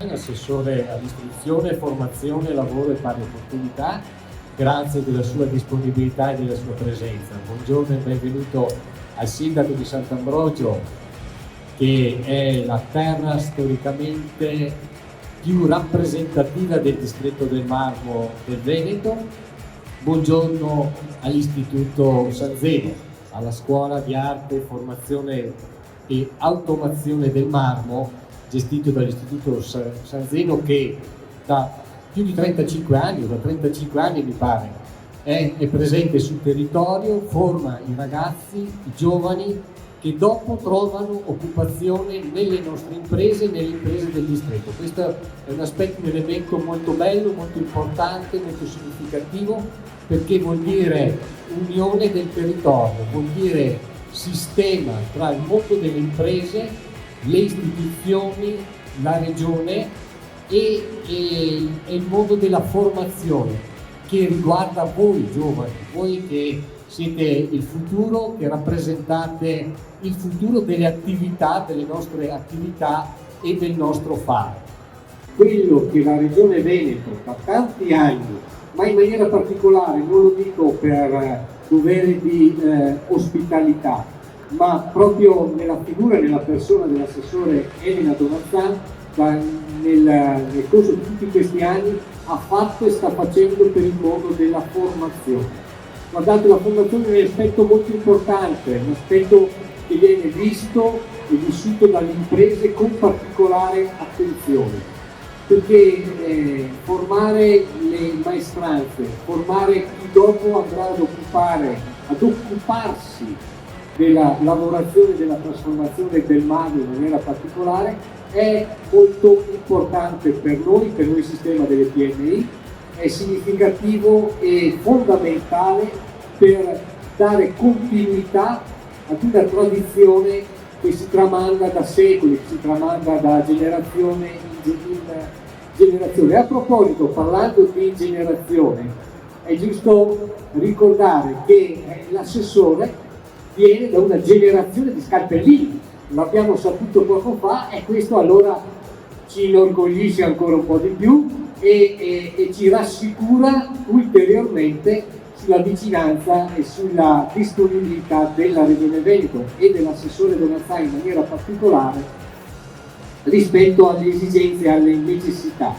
Donazzani, assessore all'istruzione, formazione, lavoro e pari opportunità. Grazie della sua disponibilità e della sua presenza. Buongiorno e benvenuto al sindaco di Sant'Ambrogio, che è la terra storicamente più rappresentativa del distretto del Marmo del Veneto. Buongiorno all'Istituto San Zeno, alla scuola di arte, formazione e automazione del marmo, gestito dall'Istituto San Zeno, che da più di 35 anni, o da 35 anni mi pare, è presente sul territorio, forma i ragazzi, i giovani, che dopo trovano occupazione nelle nostre imprese, nelle imprese del distretto. Questo è un aspetto, un elemento molto bello, molto importante, molto significativo, perché vuol dire unione del territorio, vuol dire sistema tra il mondo delle imprese, le istituzioni, la regione e il mondo della formazione, che riguarda voi giovani, voi che siete il futuro, che rappresentate il futuro delle attività, delle nostre attività e del nostro fare. Quello che la Regione Veneto da tanti anni, ma in maniera particolare, non lo dico per dovere di ospitalità, ma proprio nella figura e nella persona dell'assessore Elena Donazzani, nel corso di tutti questi anni ha fatto e sta facendo per il mondo della formazione. Guardate, la formazione è un aspetto molto importante, un aspetto che viene visto e vissuto dalle imprese con particolare attenzione, perché formare le maestranze, formare chi dopo andrà ad occuparsi della lavorazione, della trasformazione del marmo in maniera particolare, è molto importante per noi sistema delle PMI, è significativo e fondamentale per dare continuità ad una tradizione che si tramanda da secoli, che si tramanda da generazione in generazione. A proposito, parlando di generazione, è giusto ricordare che l'assessore viene da una generazione di scalpellini, l'abbiamo saputo poco fa, e questo allora ci inorgoglisce ancora un po' di più e ci rassicura ulteriormente sulla vicinanza e sulla disponibilità della Regione Veneto e dell'assessore Donazzani in maniera particolare rispetto alle esigenze e alle necessità